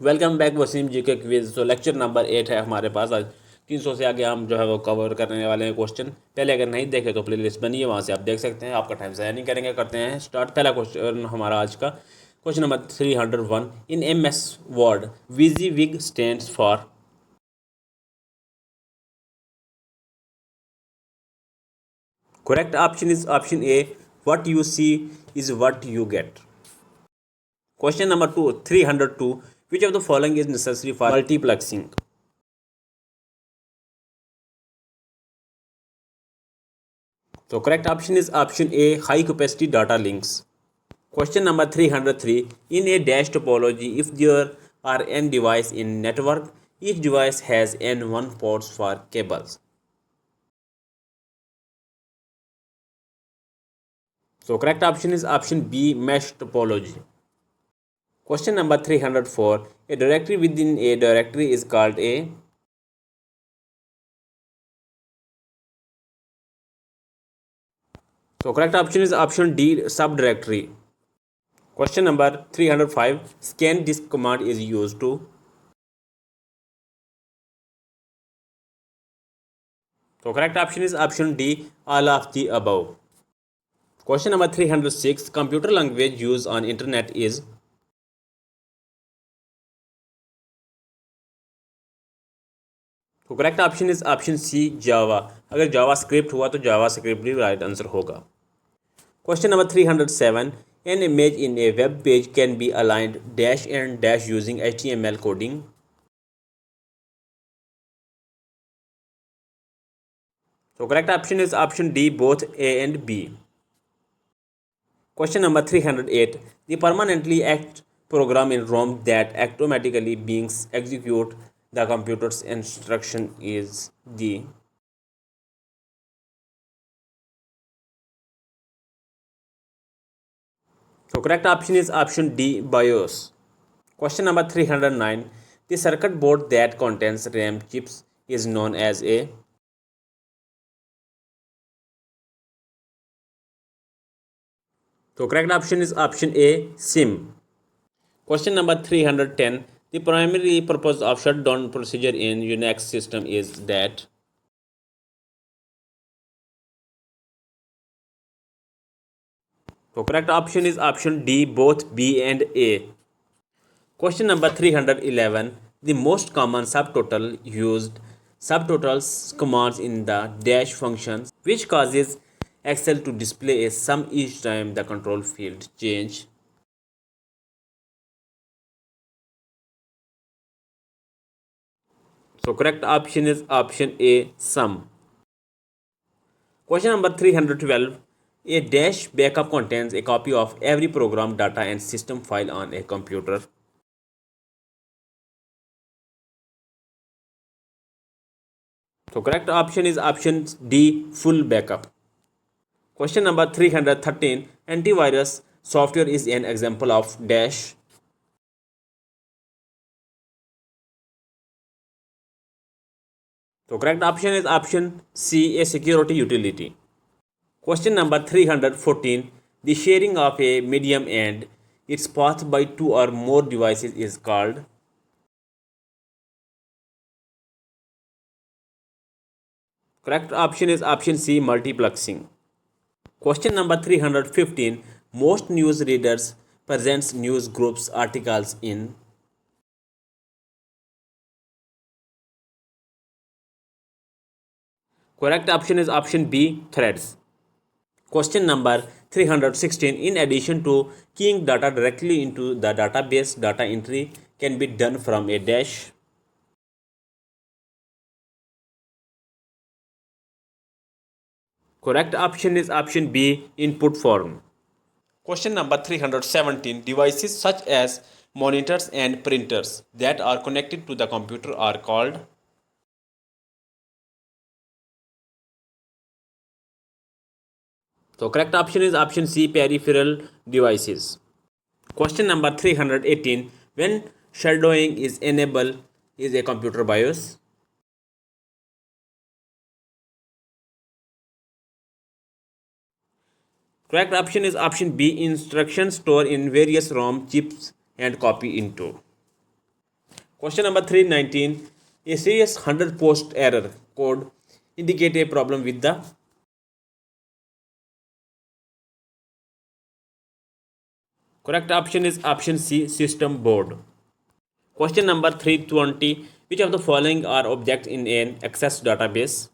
Welcome back Wasim जी के quiz. तो lecture number 8 है हमारे पास। आज 300 से आगे हम जो है वो कवर करने वाले हैं क्वेश्चन। पहले अगर नहीं देखे तो प्लेलिस्ट बनी है, वहाँ से आप देख सकते हैं। आपका टाइम ज़ाया नहीं करेंगे, करते हैं स्टार्ट। पहला क्वेश्चन हमारा आज का question number 301। In MS word वीजी विग stands for. Correct option is option A, what you see is what you get. Question number 302, which of the following is necessary for multiplexing? So correct option is option A, high capacity data links. Question number 303, in a dash topology, if there are n devices in network, each device has n1 ports for cables. So correct option is option B, mesh topology. Question number 304, a directory within a directory is called a. So correct option is option D, subdirectory. Question number 305, scan disk command is used to. So correct option is option D, all of the above. Question number 306, computer language used on internet is. तो correct option is option C, Java. अगर JavaScript हुआ तो JavaScript भी right answer होगा। Question number 307, an image in a web page can be aligned dash and dash using HTML coding. तो correct option is option D, both A and B. Question number 308, the permanently act program in ROM that automatically beings execute the computer's instruction is the. So correct option is option D, BIOS. Question number 309, the circuit board that contains RAM chips is known as a. So correct option is option A, SIM. Question number 310, the primary purpose of shutdown procedure in Unix system is that. So correct option is option D, both B and A. Question number 311, the most common subtotal used subtotals commands in the dash functions which causes Excel to display a sum each time the control field change. So correct option is option A, sum. Question number 312, a dash backup contains a copy of every program data and system file on a computer. So correct option is option D, full backup. Question number 313, antivirus software is an example of dash. So correct option is option C, a security utility. Question number 314, the sharing of a medium and its path by two or more devices is called. Correct option is option C, multiplexing. Question number 315, most news readers presents news groups articles in. Correct option is option B, threads. Question number 316, in addition to keying data directly into the database, data entry can be done from a dash. Correct option is option B, input form. Question number 317, devices such as monitors and printers that are connected to the computer are called. So correct option is option C, peripheral devices. Question number 318, when shadowing is enabled is a computer BIOS. Correct option is option B, instructions stored in various ROM chips and copy into. Question number 319. A serious 100 post error code indicate a problem with the correct option is option C, system board. Question number 320. Which of the following are objects in an Access database?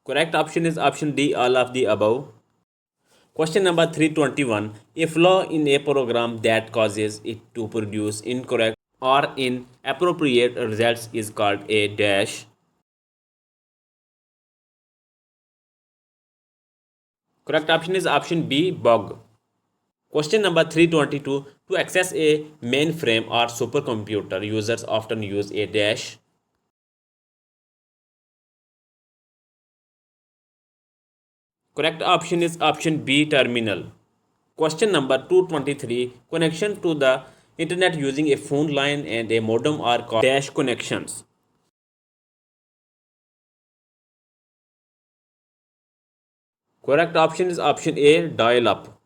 Correct option is option D, all of the above. Question number 321. A flaw in a program that causes it to produce incorrect or inappropriate results is called a dash. Correct option is option B, bug. Question number 322. To access a mainframe or supercomputer, users often use a dash. Correct option is option B, terminal. Question number 223. Connection to the internet using a phone line and a modem are called dash connections. Correct option is option A, dial up.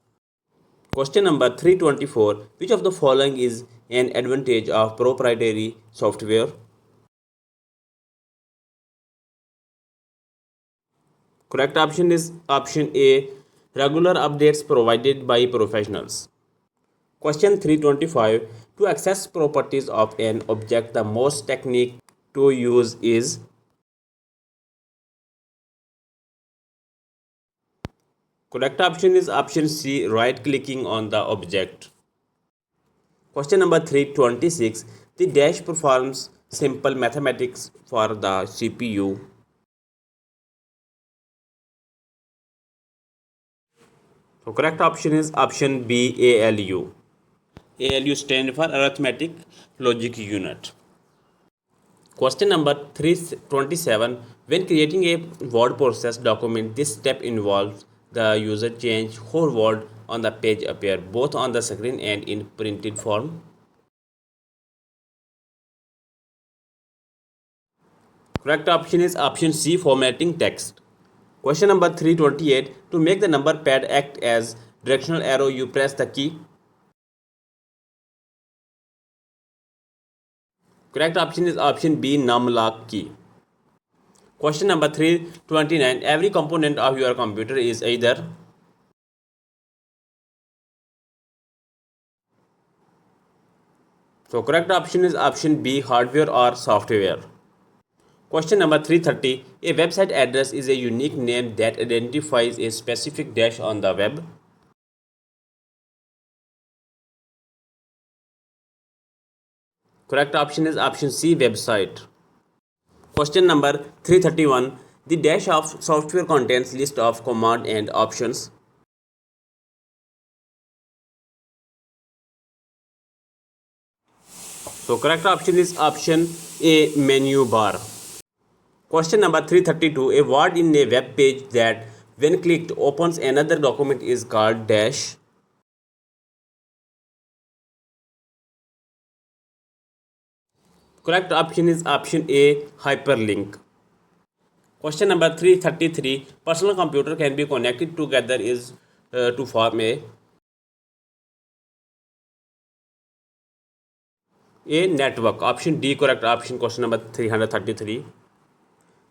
Question number 324. Which of the following is an advantage of proprietary software? Correct option is option A, regular updates provided by professionals. Question 325. To access properties of an object, the most technique to use is. Correct option is option C, right clicking on the object. Question number 326. The dash performs simple mathematics for the CPU. So correct option is option B, ALU. ALU stands for Arithmetic Logic Unit. Question number 327. When creating a word process document, this step involves the user change whole word on the page appear both on the screen and in printed form. Correct option is option C, formatting text. Question number 328. To make the number pad act as directional arrow, you press the key. Correct option is option B, numlock key. Question number 329. Every component of your computer is either. So correct option is option B, hardware or software. Question number 330. A website address is a unique name that identifies a specific dash on the web. Correct option is option C, website. Question number 331. The dash of software contains list of command and options. So correct option is option A, menu bar. Question number 332. A word in a web page that when clicked opens another document is called dash. Correct option is option A, hyperlink. Question number 333. Personal computer can be connected together is to form a network. Option D, correct option. Question number 333.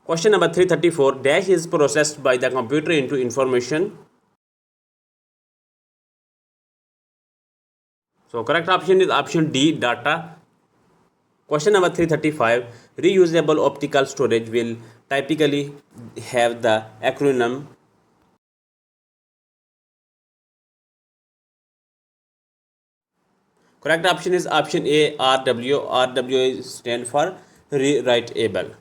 Question number 334. Dash is processed by the computer into information. So correct option is option D, data. Question number 335. Reusable optical storage will typically have the acronym. Correct option is option A, RW. RW stands for rewritable.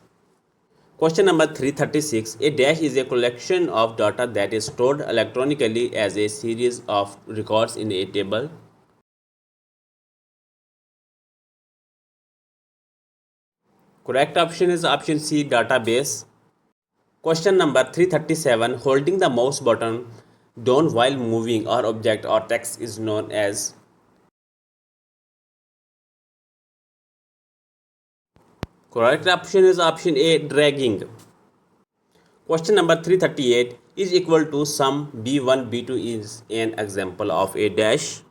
Question number 336. A dash is a collection of data that is stored electronically as a series of records in a table. Correct option is option C, database. Question number 337. Holding the mouse button down while moving or object or text is known as. Correct option is option A, dragging. Question number 338. is equal to sum b1 b2 is an example of a dash.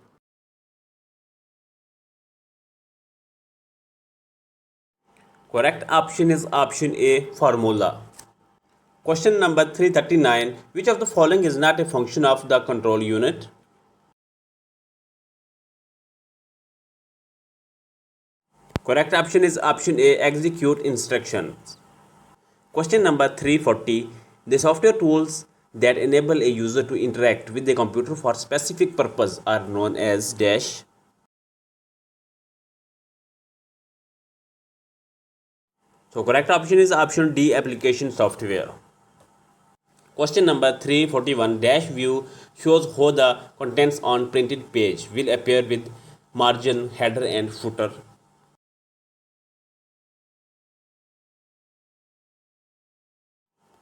Correct option is option A, formula. Question number 339. Which of the following is not a function of the control unit? Correct option is option A, execute instructions. Question number 340. The software tools that enable a user to interact with the computer for specific purpose are known as dash. So correct option is option D, application software. Question number 341. Dash view shows how the contents on printed page will appear with margin, header and footer.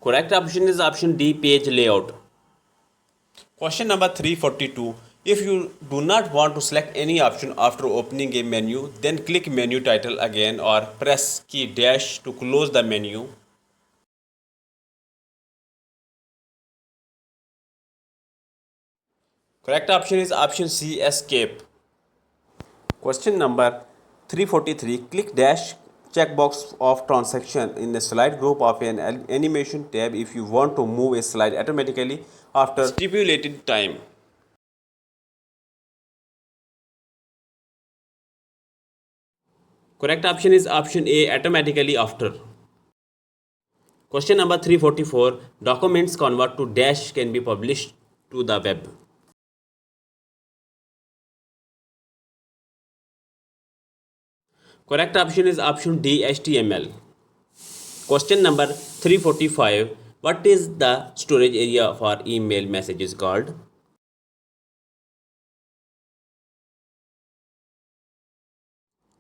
Correct option is option D, page layout. Question number 342. If you do not want to select any option after opening a menu, then click menu title again or press key dash to close the menu. Correct option is option C, escape. Question number 343. Click dash checkbox of transaction in the slide group of an animation tab if you want to move a slide automatically after stipulated time. Correct option is option A, automatically after. Question number 344. Documents convert to dash can be published to the web. Correct option is option D, HTML. Question number 345. What is the storage area for email messages called?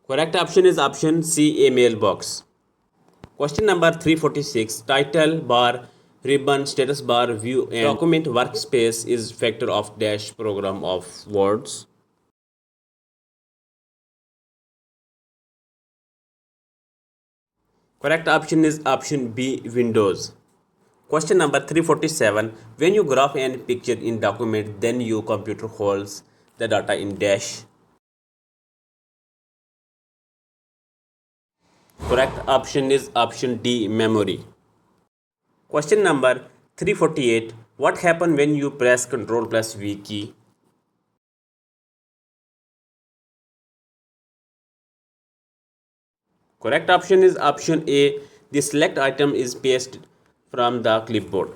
Correct option is option C, a mailbox. Question number 346. Title bar, ribbon, status bar, view and document workspace is factor of dash program of words. Correct option is option B, Windows. Question number 347. When you graph an picture in document, then your computer holds the data in dash. Correct option is option D, memory. Question number 348. What happens when you press Ctrl plus V key? Correct option is option A. The select item is pasted from the clipboard.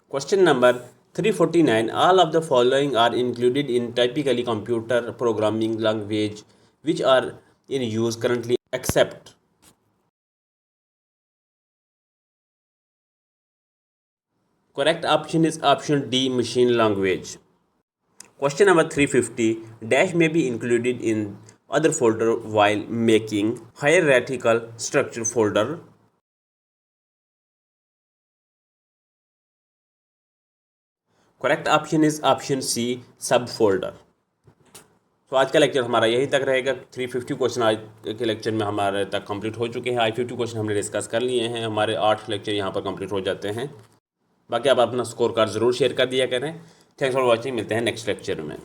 Question number 349. All of the following are included in typically computer programming language which are in use currently except. Correct option is option D, machine language. Question number 350. Dash may be included in other folder while making hierarchical structure folder. Correct option is option C, subfolder. तो आज का lecture हमारा यहीं तक रहेगा. 350 question आज के lecture में हमारे तक कंप्लीट हो चुके हैं. आई 50 क्वेश्चन हमने डिस्कस कर लिए हैं. हमारे 8 लेक्चर यहाँ पर कंप्लीट हो जाते हैं. बाकी आप अपना स्कोर कार्ड ज़रूर शेयर कर दिया करें. Thanks for watching. मिलते हैं नेक्स्ट लेक्चर में.